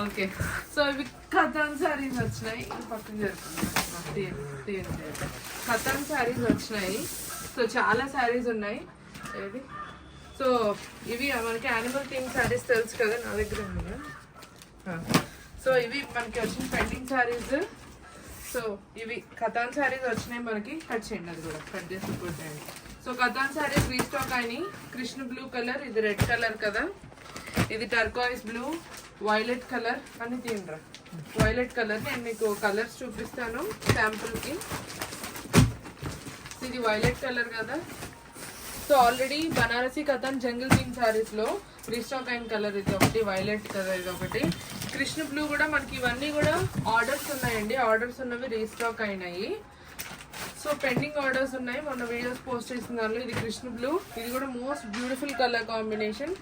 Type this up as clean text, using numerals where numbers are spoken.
Okay so ఇవి కథాన్ శారీస్ వచ్చినాయి. ఇది పక్కన జరుగుతుంది. కథాన్ శారీస్ వచ్చినాయి. సో చాలా శారీస్ ఉన్నాయి. ఏది సో ఇవి మనకి యానిమల్ థీమ్ శారీస్ తెలుసు కదా, నా దగ్గర ఉంది కదా. సో ఇవి మనకి వచ్చిన పెండింగ్ శారీస్. సో ఇవి కథాన్ శారీస్ వచ్చినాయి మనకి. కట్ చేయండి, అది కూడా కట్ చేసి సపోర్ట్ చేయండి. సో కథాన్ శారీస్ రీస్టాక్ అయినాయి. కృష్ణ బ్లూ కలర్, ఇది రెడ్ కలర్ కదా, ఇది టర్కాయిస్ బ్లూ, వైలెట్ కలర్ అని తీయండి. వైలెట్ కలర్ నేను మీకు కలర్స్ చూపిస్తాను శాంపుల్కి. ఇది వైలెట్ కలర్ కదా. So already Banarasi katan jungle theme శారీస్లో రీస్టాక్ అయిన కలర్ ఇది ఒకటి, వైలెట్ కలర్ ఇది ఒకటి. కృష్ణ బ్లూ కూడా మనకి ఇవన్నీ కూడా ఆర్డర్స్ ఉన్నాయండి. ఆర్డర్స్ ఉన్నవి రీస్టాక్ అయినాయి. సో పెండింగ్ ఆర్డర్స్ ఉన్నాయి, మొన్న వీడియోస్ పోస్ట్ చేసిన దానిలో. ఇది కృష్ణ బ్లూ, ఇది కూడా మోస్ట్ బ్యూటిఫుల్ కలర్ కాంబినేషన్.